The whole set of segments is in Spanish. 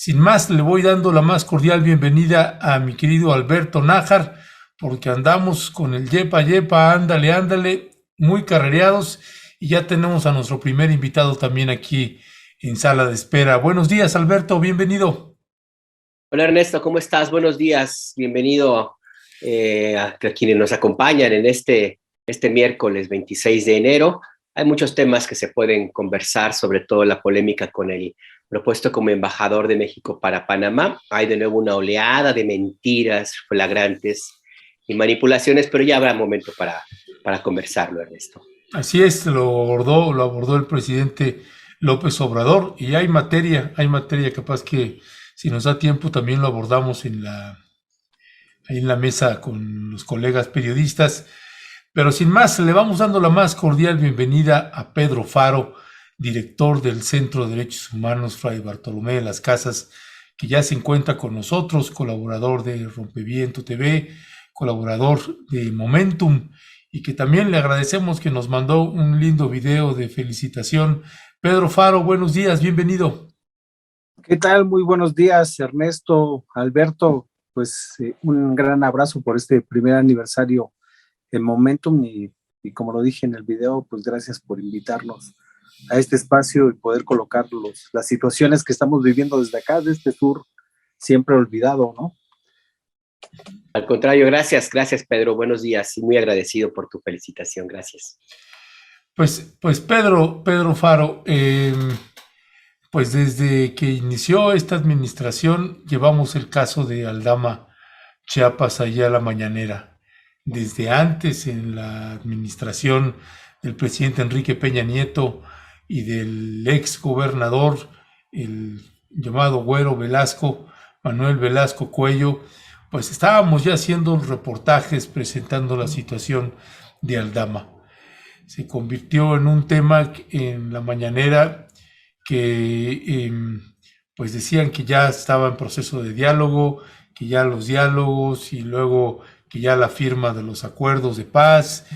Sin más, le voy dando la más cordial bienvenida a mi querido Alberto Nájar, porque andamos con el yepa yepa, ándale, ándale, muy carrereados, y ya tenemos a nuestro primer invitado también aquí en sala de espera. Buenos días, Alberto, bienvenido. Hola Ernesto, ¿cómo estás? Buenos días, bienvenido a quienes nos acompañan en este miércoles 26 de enero. Hay muchos temas que se pueden conversar, sobre todo la polémica con el propuesto como embajador de México para Panamá. Hay de nuevo una oleada de mentiras flagrantes y manipulaciones, pero ya habrá momento para conversarlo, Ernesto. Así es, lo abordó el presidente López Obrador, y hay materia, capaz que si nos da tiempo también lo abordamos ahí en la mesa con los colegas periodistas. Pero sin más, le vamos dando la más cordial bienvenida a Pedro Faro, director del Centro de Derechos Humanos Fray Bartolomé de las Casas, que ya se encuentra con nosotros, colaborador de Rompeviento TV, colaborador de Momentum, y que también le agradecemos que nos mandó un lindo video de felicitación. Pedro Faro, buenos días, bienvenido. ¿Qué tal? Muy buenos días, Ernesto, Alberto. Pues un gran abrazo por este primer aniversario en Momentum y como lo dije en el video, pues gracias por invitarnos a este espacio y poder colocar las situaciones que estamos viviendo desde acá, de este sur, siempre olvidado, ¿no? Al contrario, gracias Pedro, buenos días y muy agradecido por tu felicitación, gracias. Pues Pedro Faro, pues desde que inició esta administración llevamos el caso de Aldama Chiapas allá a la mañanera. Desde antes, en la administración del presidente Enrique Peña Nieto y del ex gobernador, el llamado Güero Velasco, Manuel Velasco Cuello, pues estábamos ya haciendo reportajes presentando la situación de Aldama. Se convirtió en un tema en la mañanera que pues decían que ya estaba en proceso de diálogo, que ya los diálogos y luego que ya la firma de los acuerdos de paz,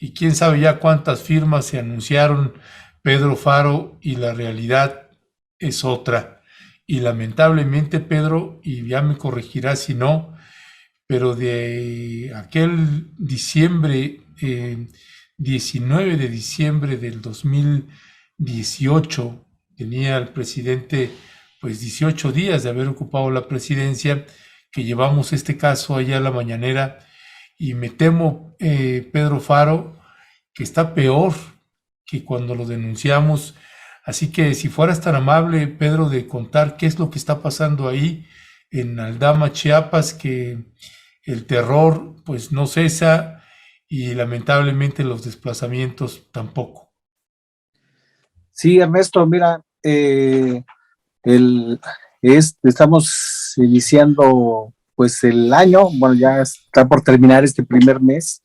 y quién sabe ya cuántas firmas se anunciaron, Pedro Faro, y la realidad es otra. Y lamentablemente, Pedro, y ya me corregirás si no, pero de aquel diciembre, 19 de diciembre del 2018, tenía el presidente pues 18 días de haber ocupado la presidencia, que llevamos este caso allá a la mañanera, y me temo, Pedro Faro, que está peor que cuando lo denunciamos. Así que si fueras tan amable, Pedro, de contar qué es lo que está pasando ahí en Aldama, Chiapas, que el terror pues no cesa y lamentablemente los desplazamientos tampoco. Sí, Ernesto, mira, estamos iniciando pues el año, bueno, ya está por terminar este primer mes,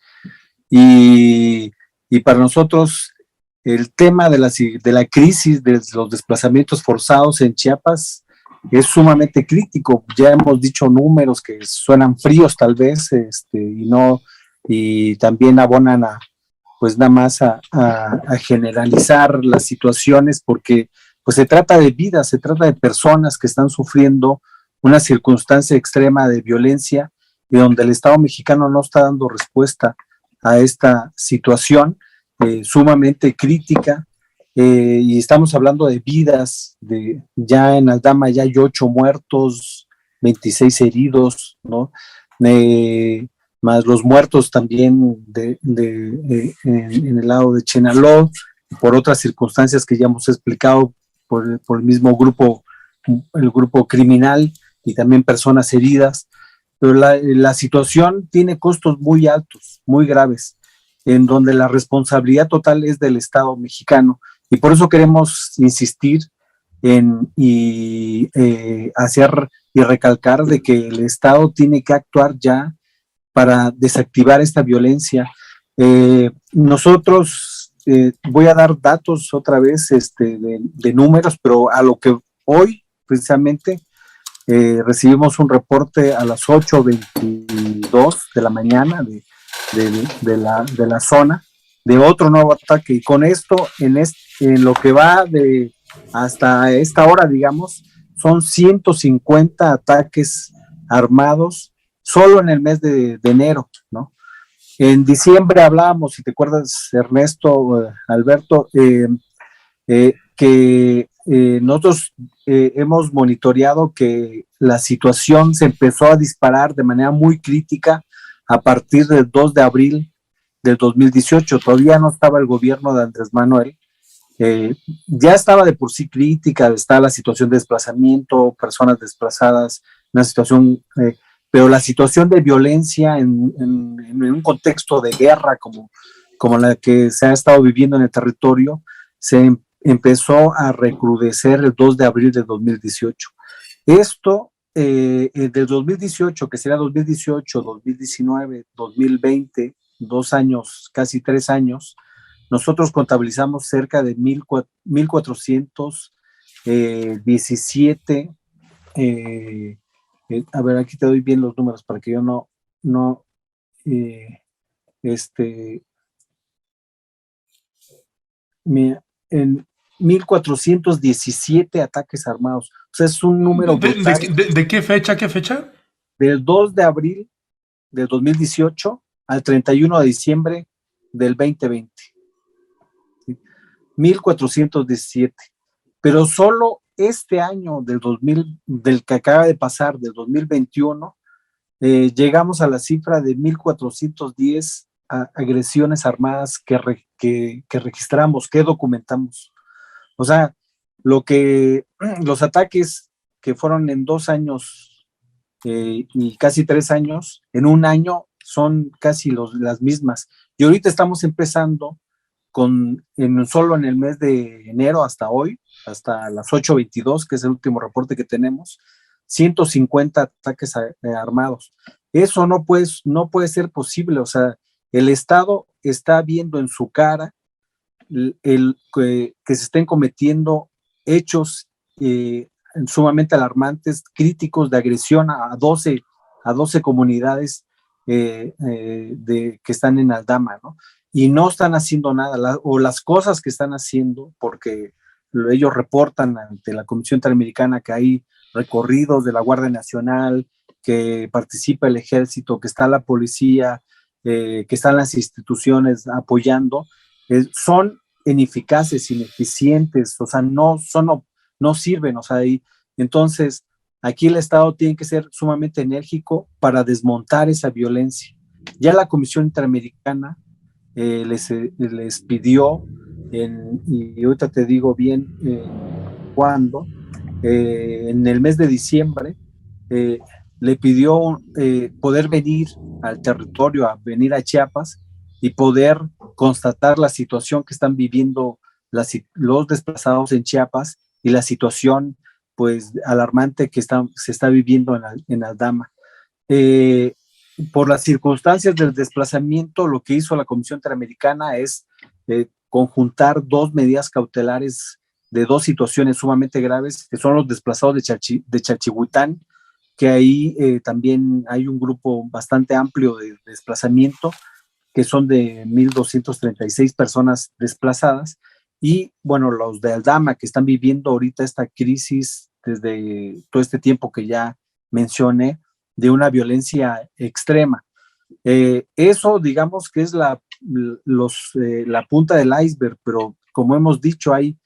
y para nosotros el tema de la crisis de los desplazamientos forzados en Chiapas es sumamente crítico. Ya hemos dicho números que suenan fríos tal vez, y también abonan pues nada más a generalizar las situaciones, porque pues se trata de vidas, se trata de personas que están sufriendo una circunstancia extrema de violencia, y donde el Estado mexicano no está dando respuesta a esta situación sumamente crítica, y estamos hablando de vidas, ya en Aldama ya hay 8 muertos, 26 heridos, ¿no? Más los muertos también en el lado de Chenaló, por otras circunstancias que ya hemos explicado, por el mismo grupo, el grupo criminal, y también personas heridas. Pero la situación tiene costos muy altos, muy graves, en donde la responsabilidad total es del Estado mexicano, y por eso queremos insistir hacer y recalcar de que el Estado tiene que actuar ya para desactivar esta violencia. Nosotros, voy a dar datos otra vez de números, pero a lo que hoy precisamente recibimos un reporte a las 8:22 de la mañana de la zona, de otro nuevo ataque, y con esto, en lo que va hasta esta hora, digamos, son 150 ataques armados solo en el mes de enero, ¿no? En diciembre hablábamos, si te acuerdas, Ernesto, Alberto, que nosotros hemos monitoreado que la situación se empezó a disparar de manera muy crítica a partir del 2 de abril del 2018. Todavía no estaba el gobierno de Andrés Manuel. Ya estaba de por sí crítica, está la situación de desplazamiento, personas desplazadas, una situación, pero la situación de violencia en un contexto de guerra como la que se ha estado viviendo en el territorio, se empezó a recrudecer el 2 de abril de 2018. Esto del 2018, que será 2018, 2019, 2020, 2 años, casi 3 años, nosotros contabilizamos cerca de 1,417. A ver, aquí te doy bien los números para que yo no en 1,417 ataques armados. O sea, es un número brutal. ¿De qué fecha? ¿Qué fecha? Del 2 de abril del 2018 al 31 de diciembre del 2020. 1,417. Pero solo este año del que acaba de pasar, del 2021, llegamos a la cifra de 1,410 agresiones armadas que registramos, que documentamos. O sea, los ataques que fueron en 2 años y casi 3 años, en un año son casi las mismas. Y ahorita estamos empezando solo en el mes de enero hasta hoy, hasta las 8:22, que es el último reporte que tenemos, 150 ataques armados. Eso no puede ser posible. O sea, el Estado está viendo en su cara que se estén cometiendo hechos sumamente alarmantes, críticos de agresión a 12 comunidades que están en Aldama, ¿no? Y no están haciendo nada, o las cosas que están haciendo, porque ellos reportan ante la Comisión Interamericana que hay recorridos de la Guardia Nacional, que participa el Ejército, que está la policía, que están las instituciones apoyando, son ineficaces, ineficientes, o sea, no sirven, o sea, entonces aquí el Estado tiene que ser sumamente enérgico para desmontar esa violencia. Ya la Comisión Interamericana les pidió, y ahorita te digo bien cuándo, en el mes de diciembre, le pidió poder venir al territorio, venir a Chiapas y poder constatar la situación que están viviendo los desplazados en Chiapas y la situación pues alarmante que se está viviendo en Aldama. Por las circunstancias del desplazamiento, lo que hizo la Comisión Interamericana es conjuntar 2 medidas cautelares de 2 situaciones sumamente graves, que son los desplazados de Chalchihuitán, que ahí también hay un grupo bastante amplio de desplazamiento, que son de 1,236 personas desplazadas, y bueno, los de Aldama, que están viviendo ahorita esta crisis desde todo este tiempo que ya mencioné, de una violencia extrema. Eso, digamos que es la punta del iceberg, pero como hemos dicho, y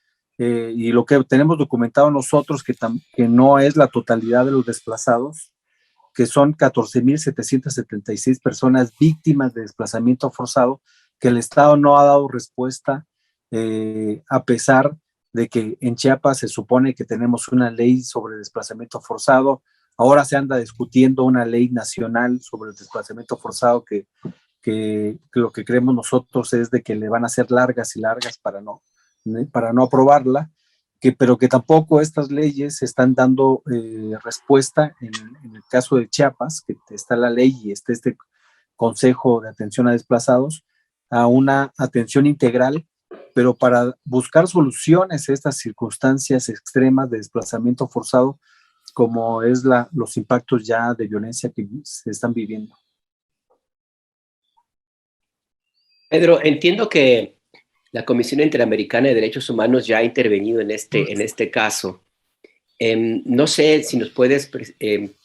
lo que tenemos documentado nosotros, que no es la totalidad de los desplazados, que son 14,776 personas víctimas de desplazamiento forzado, que el Estado no ha dado respuesta, a pesar de que en Chiapas se supone que tenemos una ley sobre desplazamiento forzado. Ahora se anda discutiendo una ley nacional sobre el desplazamiento forzado que lo que creemos nosotros es de que le van a hacer largas y largas para no aprobarla, pero que tampoco estas leyes están dando respuesta en el caso de Chiapas, que está la ley y está este Consejo de Atención a Desplazados, a una atención integral, pero para buscar soluciones a estas circunstancias extremas de desplazamiento forzado, como es los impactos ya de violencia que se están viviendo. Pedro, entiendo que la Comisión Interamericana de Derechos Humanos ya ha intervenido en este caso. No sé si nos puedes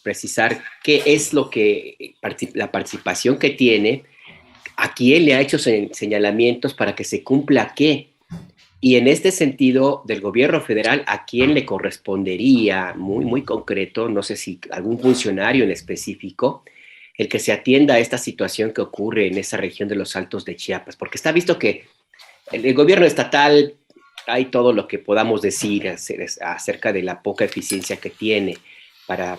precisar qué es lo que la participación que tiene, a quién le ha hecho señalamientos para que se cumpla qué. Y en este sentido, del gobierno federal, ¿a quién le correspondería, muy, muy concreto, no sé si algún funcionario en específico, el que se atienda a esta situación que ocurre en esa región de los Altos de Chiapas? Porque está visto que el gobierno estatal, hay todo lo que podamos decir acerca de la poca eficiencia que tiene para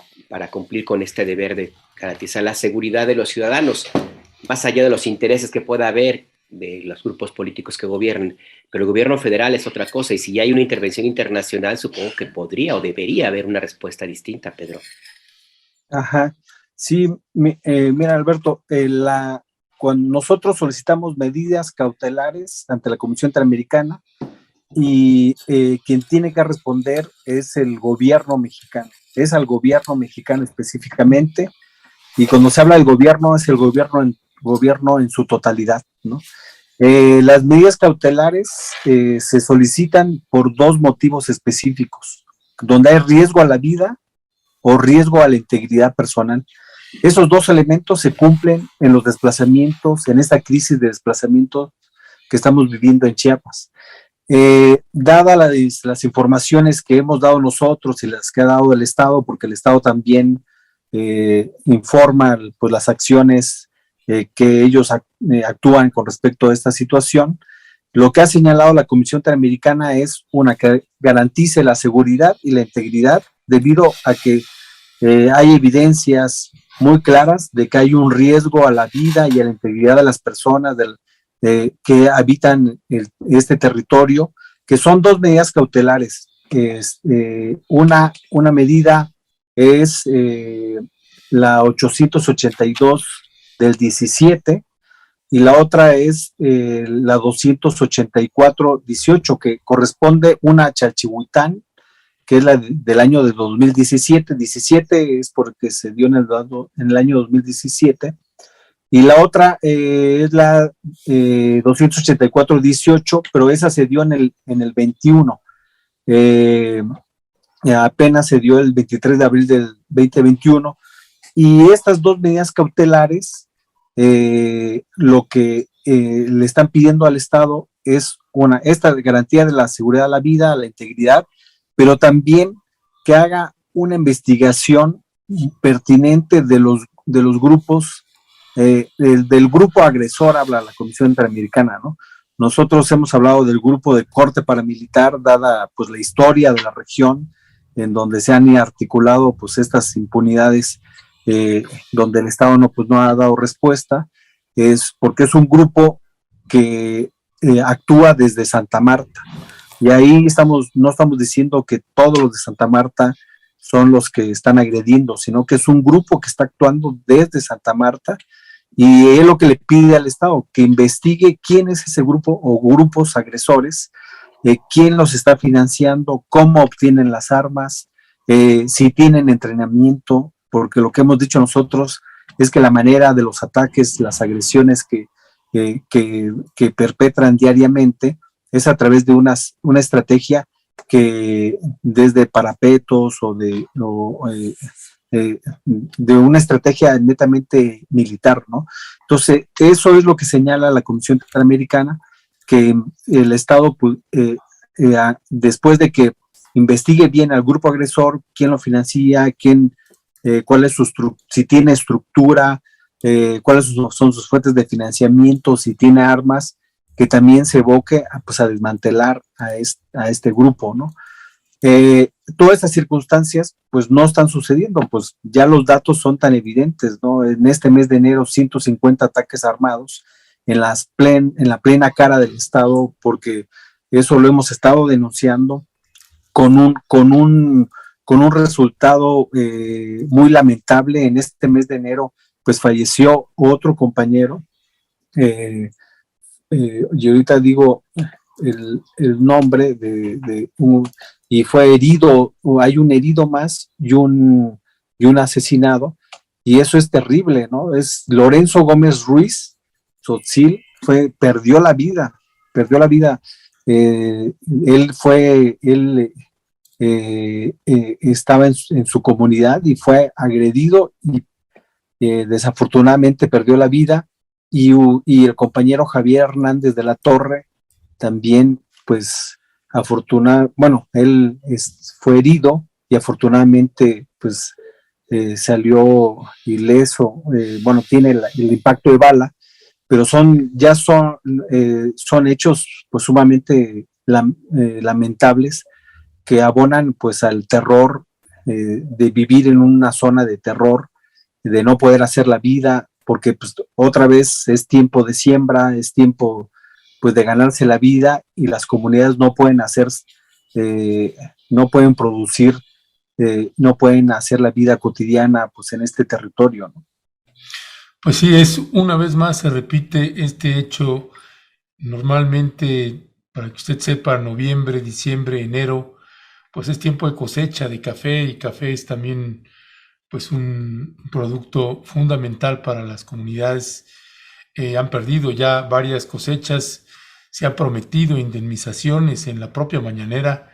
cumplir con este deber de garantizar la seguridad de los ciudadanos, más allá de los intereses que pueda haber de los grupos políticos que gobiernan. Pero el gobierno federal es otra cosa, y si hay una intervención internacional, supongo que podría o debería haber una respuesta distinta, Pedro. Ajá, sí, mira, Alberto, cuando nosotros solicitamos medidas cautelares ante la Comisión Interamericana, y quien tiene que responder es el gobierno mexicano, es al gobierno mexicano específicamente, y cuando se habla del gobierno es el gobierno en su totalidad, ¿no? Las medidas cautelares se solicitan por dos motivos específicos, donde hay riesgo a la vida o riesgo a la integridad personal. Esos dos elementos se cumplen en los desplazamientos, en esta crisis de desplazamiento que estamos viviendo en Chiapas. Dada las informaciones que hemos dado nosotros y las que ha dado el Estado, porque el Estado también informa pues, las acciones que ellos actúan con respecto a esta situación, lo que ha señalado la Comisión Interamericana es una que garantice la seguridad y la integridad, debido a que hay evidencias muy claras de que hay un riesgo a la vida y a la integridad de las personas que habitan este territorio, que son dos medidas cautelares. Una medida es la 882 del 17, y la otra es la 284-18, que corresponde una a Chalchihuitán, que es la del año de 2017. 17 es porque se dio en el año 2017, y la otra es la 284-18, pero esa se dio en el 21. Apenas se dio el 23 de abril del 2021, y estas dos medidas cautelares, lo que le están pidiendo al Estado es esta garantía de la seguridad de la vida, la integridad, pero también que haga una investigación pertinente de los grupos, del grupo agresor, habla la Comisión Interamericana, ¿no? Nosotros hemos hablado del grupo de corte paramilitar, dada pues la historia de la región, en donde se han articulado pues estas impunidades, donde el Estado no ha dado respuesta, es porque es un grupo que actúa desde Santa Marta, y ahí no estamos diciendo que todos los de Santa Marta son los que están agrediendo, sino que es un grupo que está actuando desde Santa Marta, y es lo que le pide al Estado, que investigue quién es ese grupo o grupos agresores, quién los está financiando, cómo obtienen las armas, si tienen entrenamiento, porque lo que hemos dicho nosotros es que la manera de los ataques, las agresiones que perpetran diariamente es a través de una estrategia que desde parapetos o de una estrategia netamente militar, ¿no? Entonces, eso es lo que señala la Comisión Interamericana, que el Estado, después de que investigue bien al grupo agresor, quién lo financia, cuál es si tiene estructura, cuáles son sus fuentes de financiamiento, si tiene armas, que también se evoque a desmantelar a este grupo, ¿no? Todas estas circunstancias pues no están sucediendo, pues ya los datos son tan evidentes, ¿no? En este mes de enero, 150 ataques armados en la plena cara del Estado, porque eso lo hemos estado denunciando, con un resultado muy lamentable. En este mes de enero pues falleció otro compañero, y ahorita digo el nombre y fue herido, hay un herido más y un asesinado, y eso es terrible, ¿no? Es Lorenzo Gómez Ruiz Tzotzil, perdió la vida. Él estaba en su comunidad y fue agredido y desafortunadamente perdió la vida, y el compañero Javier Hernández de la Torre también, pues, él fue herido y afortunadamente, pues, salió ileso. Tiene el impacto de bala, pero son hechos, pues, sumamente lamentables, que abonan, pues, al terror, de vivir en una zona de terror, de no poder hacer la vida, porque, pues, otra vez es tiempo de siembra, es tiempo, pues, de ganarse la vida, y las comunidades no pueden no pueden producir, no pueden hacer la vida cotidiana, pues, en este territorio, ¿no? Pues sí, una vez más se repite este hecho. Normalmente, para que usted sepa, noviembre, diciembre, enero, pues es tiempo de cosecha de café, y café es también, pues, un producto fundamental para las comunidades. Han perdido ya varias cosechas, se han prometido indemnizaciones. En la propia mañanera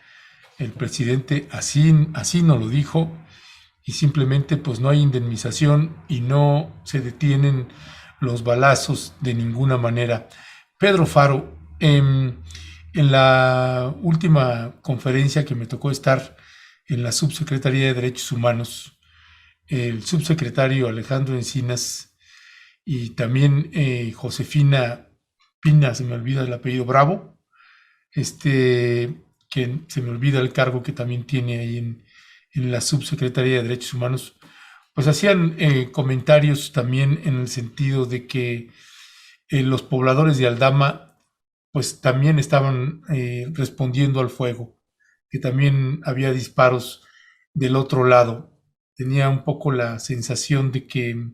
el presidente así nos lo dijo, y simplemente, pues, no hay indemnización y no se detienen los balazos de ninguna manera. Pedro Faro, en la última conferencia que me tocó estar en la Subsecretaría de Derechos Humanos, el subsecretario Alejandro Encinas y también Josefina Pina, se me olvida el apellido, Bravo, que se me olvida el cargo que también tiene ahí en la Subsecretaría de Derechos Humanos, pues hacían comentarios también en el sentido de que los pobladores de Aldama, pues, también estaban respondiendo al fuego, que también había disparos del otro lado. Tenía un poco la sensación de que,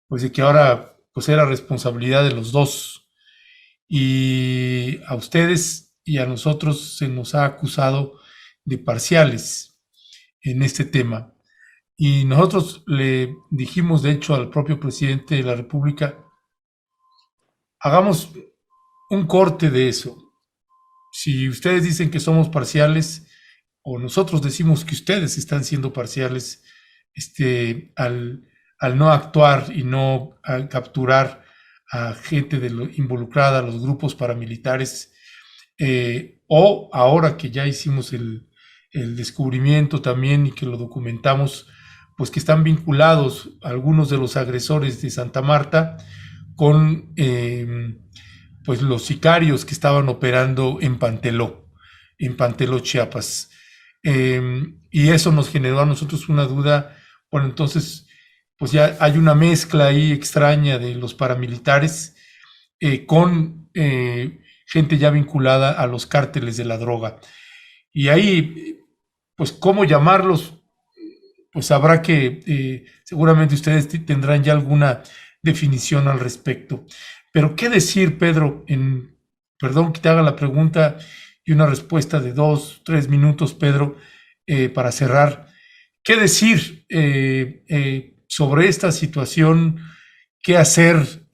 pues, de que ahora, pues, era responsabilidad de los dos, y a ustedes y a nosotros se nos ha acusado de parciales en este tema. Y nosotros le dijimos, de hecho, al propio presidente de la República: hagamos un corte de eso. Si ustedes dicen que somos parciales, o nosotros decimos que ustedes están siendo parciales, al no actuar y no capturar a gente involucrada, a los grupos paramilitares, o ahora que ya hicimos el descubrimiento también y que lo documentamos, pues que están vinculados algunos de los agresores de Santa Marta con pues los sicarios que estaban operando en Panteló, Chiapas. Y eso nos generó a nosotros una duda. Bueno, entonces, pues ya hay una mezcla ahí extraña de los paramilitares con gente ya vinculada a los cárteles de la droga. Y ahí, pues, ¿cómo llamarlos? Pues habrá que, seguramente ustedes tendrán ya alguna definición al respecto. Pero, ¿qué decir, Pedro? Perdón que te haga la pregunta y una respuesta de 2-3 minutos, Pedro, para cerrar. ¿Qué decir sobre esta situación? ¿Qué hacer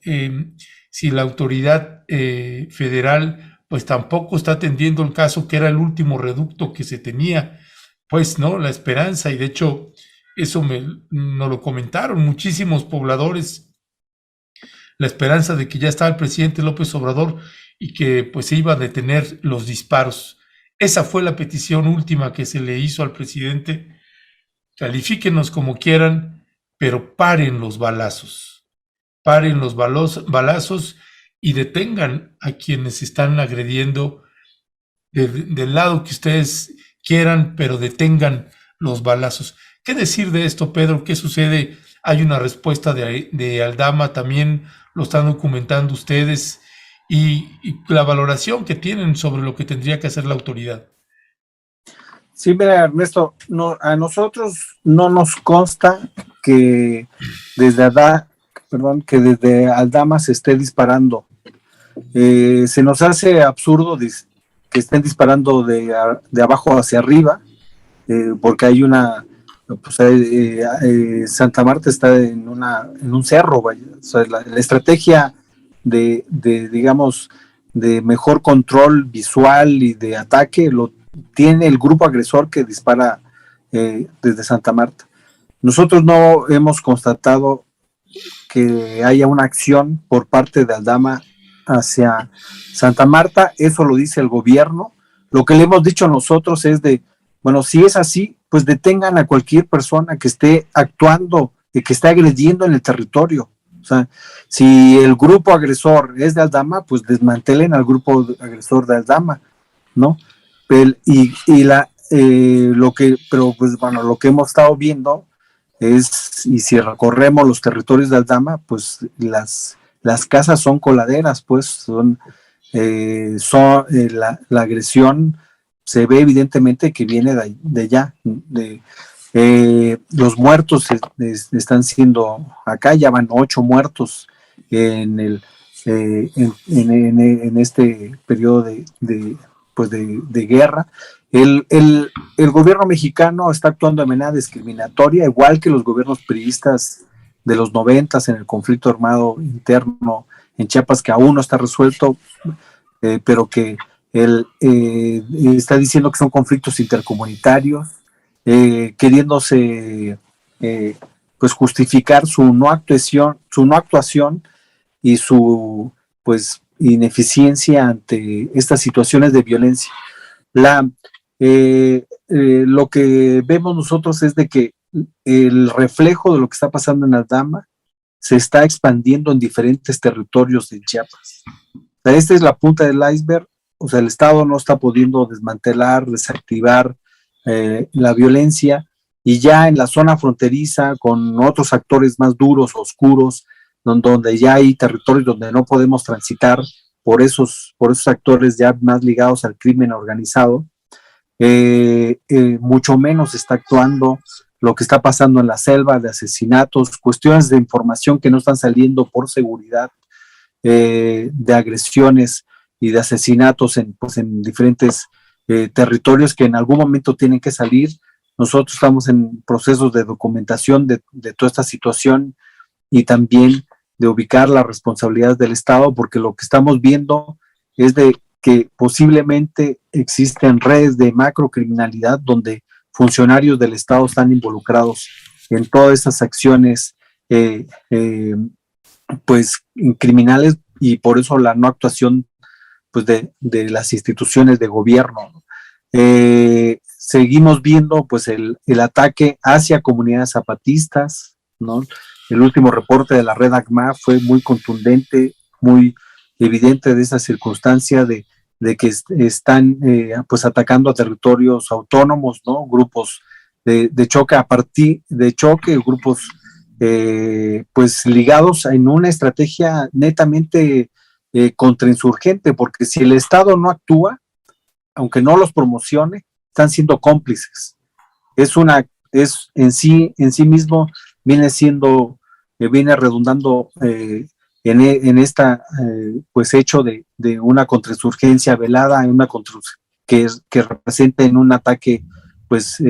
si la autoridad federal, pues, tampoco está atendiendo el caso, que era el último reducto que se tenía, pues, ¿no? La esperanza, y de hecho eso nos lo comentaron muchísimos pobladores, la esperanza de que ya estaba el presidente López Obrador y que, pues, se iba a detener los disparos. Esa fue la petición última que se le hizo al presidente. Califíquenos como quieran, pero paren los balazos. Paren los balazos y detengan a quienes están agrediendo del lado que ustedes quieran, pero detengan los balazos. ¿Qué decir de esto, Pedro? ¿Qué sucede? Hay una respuesta de Aldama, también lo están documentando ustedes, y la valoración que tienen sobre lo que tendría que hacer la autoridad. Sí, mira, Ernesto, a nosotros no nos consta que desde Aldama se esté disparando. Se nos hace absurdo que estén disparando de abajo hacia arriba, porque hay Santa Marta está en un cerro, vaya. O sea, la estrategia digamos, de mejor control visual y de ataque tiene el grupo agresor que dispara desde Santa Marta. Nosotros no hemos constatado que haya una acción por parte de Aldama hacia Santa Marta, eso lo dice el gobierno. Lo que le hemos dicho nosotros es bueno, si es así, pues detengan a cualquier persona que esté actuando y que esté agrediendo en el territorio. O sea, si el grupo agresor es de Aldama, pues desmantelen al grupo agresor de Aldama, ¿no? Pero pues bueno, lo que hemos estado viendo es, y si recorremos los territorios de Aldama, pues las casas son coladeras, pues la agresión se ve evidentemente que viene de allá. Los muertos están siendo, acá ya van 8 muertos en este periodo de guerra. El gobierno mexicano está actuando de manera discriminatoria, igual que los gobiernos priistas de los 90 en el conflicto armado interno en Chiapas, que aún no está resuelto, pero que él está diciendo que son conflictos intercomunitarios, queriéndose pues justificar su no actuación y su pues ineficiencia ante estas situaciones de violencia. Lo que vemos nosotros es de que el reflejo de lo que está pasando en Aldama se está expandiendo en diferentes territorios de Chiapas. O sea, esta es la punta del iceberg. O sea, el Estado no está pudiendo desmantelar, desactivar la violencia, y ya en la zona fronteriza con otros actores más duros, oscuros, donde ya hay territorios donde no podemos transitar por esos actores ya más ligados al crimen organizado, mucho menos está actuando lo que está pasando en la selva, de asesinatos, cuestiones de información que no están saliendo por seguridad, de agresiones y de asesinatos en diferentes territorios que en algún momento tienen que salir. Nosotros estamos en procesos de documentación de toda esta situación y también de ubicar las responsabilidades del Estado, porque lo que estamos viendo es de que posiblemente existen redes de macrocriminalidad donde funcionarios del Estado están involucrados en todas esas acciones pues criminales, y por eso la no actuación pues de las instituciones de gobierno. Seguimos viendo pues el ataque hacia comunidades zapatistas, ¿no? El último reporte de la red ACMA fue muy contundente, muy evidente de esa circunstancia de que están pues atacando a territorios autónomos, ¿no? Grupos de choque, grupos pues ligados en una estrategia netamente contrainsurgente, porque si el Estado no actúa, aunque no los promocione, están siendo cómplices. Es en sí mismo viene redundando en esta pues hecho de una contrainsurgencia velada, que representa en un ataque pues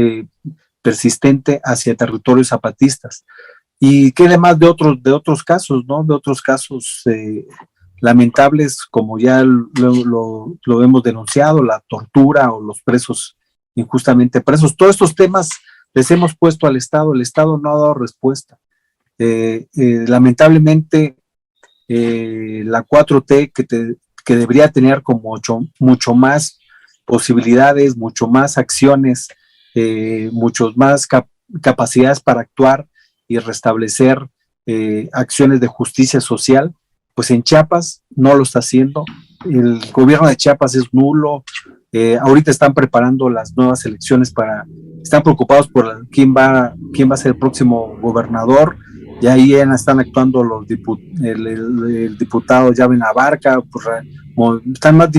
persistente hacia territorios zapatistas. Y qué demás de otros casos, ¿no? De otros casos lamentables, como ya lo hemos denunciado, la tortura o los presos injustamente presos. Todos estos temas les hemos puesto al Estado, el Estado no ha dado respuesta. Lamentablemente, la 4T que debería tener como mucho más posibilidades, mucho más acciones, muchos más capacidades para actuar y restablecer acciones de justicia social, pues en Chiapas no lo está haciendo. El gobierno de Chiapas es nulo. Ahorita están preparando las nuevas elecciones están preocupados por quién va a ser el próximo gobernador, y ahí están actuando el diputado Yaven Abarca, pues, están más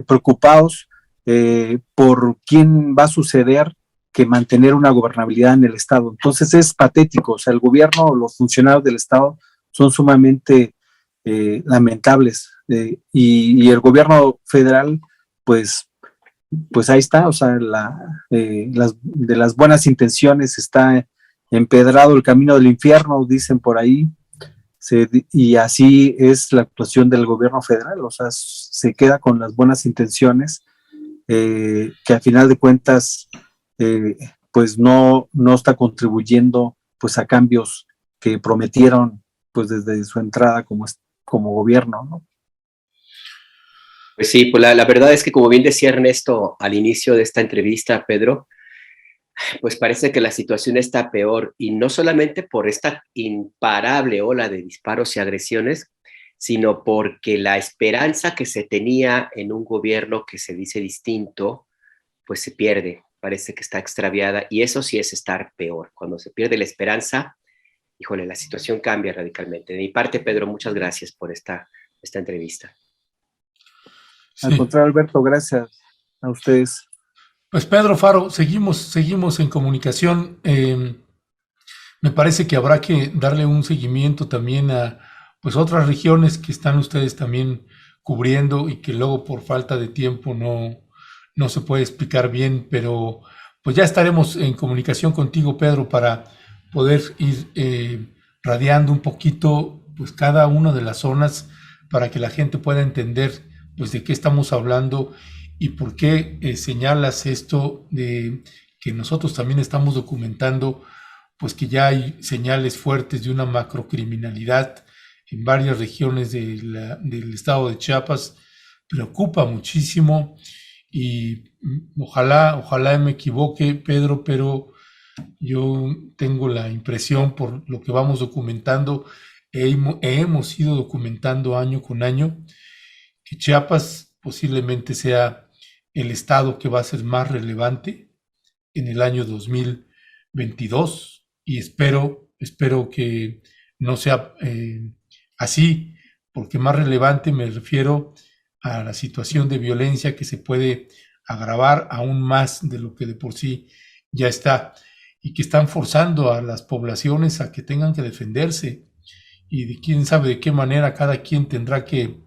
preocupados por quién va a suceder que mantener una gobernabilidad en el Estado. Entonces es patético. O sea, el gobierno, los funcionarios del Estado son sumamente lamentables, y el gobierno federal pues ahí está. O sea, de las buenas intenciones está empedrado el camino del infierno, dicen por ahí, y así es la actuación del gobierno federal, o sea, se queda con las buenas intenciones, que al final de cuentas, pues no está contribuyendo pues a cambios que prometieron pues desde su entrada como gobierno, ¿no? Pues sí, pues la verdad es que como bien decía Ernesto al inicio de esta entrevista, Pedro, pues parece que la situación está peor, y no solamente por esta imparable ola de disparos y agresiones, sino porque la esperanza que se tenía en un gobierno que se dice distinto, pues se pierde, parece que está extraviada, y eso sí es estar peor. Cuando se pierde la esperanza, híjole, la situación cambia radicalmente. De mi parte, Pedro, muchas gracias por esta entrevista. Sí. Al contrario, Alberto, gracias a ustedes. Pues Pedro Faro, seguimos en comunicación. Me parece que habrá que darle un seguimiento también a pues otras regiones que están ustedes también cubriendo y que luego por falta de tiempo no se puede explicar bien, pero pues ya estaremos en comunicación contigo, Pedro, para poder ir radiando un poquito pues cada una de las zonas para que la gente pueda entender pues de qué estamos hablando y por qué señalas esto de que nosotros también estamos documentando pues que ya hay señales fuertes de una macrocriminalidad en varias regiones del estado de Chiapas. Preocupa muchísimo y ojalá me equivoque, Pedro, pero yo tengo la impresión por lo que vamos documentando, hemos ido documentando año con año, que Chiapas posiblemente sea el estado que va a ser más relevante en el año 2022 y espero que no sea así, porque más relevante me refiero a la situación de violencia que se puede agravar aún más de lo que de por sí ya está y que están forzando a las poblaciones a que tengan que defenderse y de quién sabe de qué manera cada quien tendrá que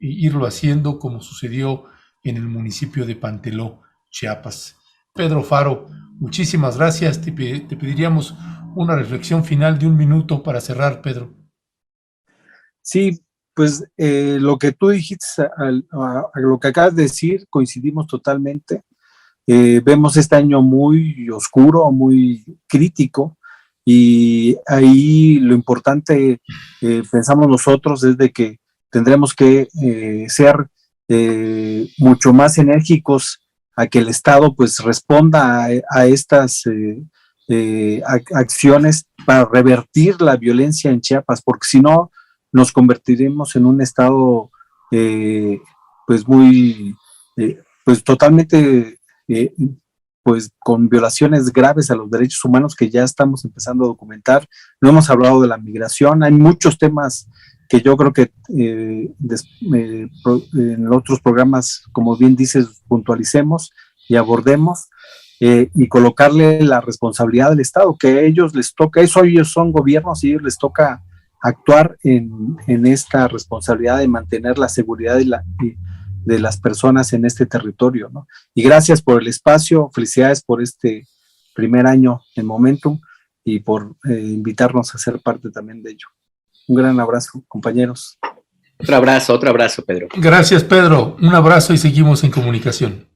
irlo haciendo como sucedió en el municipio de Panteló, Chiapas. Pedro Faro, muchísimas gracias. Te pediríamos una reflexión final de 1 minuto para cerrar, Pedro. Sí, pues lo que tú dijiste, a lo que acabas de decir, coincidimos totalmente. Vemos este año muy oscuro, muy crítico, y ahí lo importante, pensamos nosotros, es de que tendremos que ser mucho más enérgicos a que el Estado pues responda a estas acciones para revertir la violencia en Chiapas, porque si no nos convertiremos en un Estado pues muy, pues totalmente pues con violaciones graves a los derechos humanos que ya estamos empezando a documentar. No hemos hablado de la migración, hay muchos temas que yo creo que en otros programas, como bien dices, puntualicemos y abordemos, y colocarle la responsabilidad del Estado, que a ellos les toca, ellos son gobiernos y a ellos les toca actuar en esta responsabilidad de mantener la seguridad de las personas en este territorio, ¿no? Y gracias por el espacio, felicidades por este primer año en Momentum y por invitarnos a ser parte también de ello. Un gran abrazo, compañeros. Otro abrazo, Pedro. Gracias, Pedro. Un abrazo y seguimos en comunicación.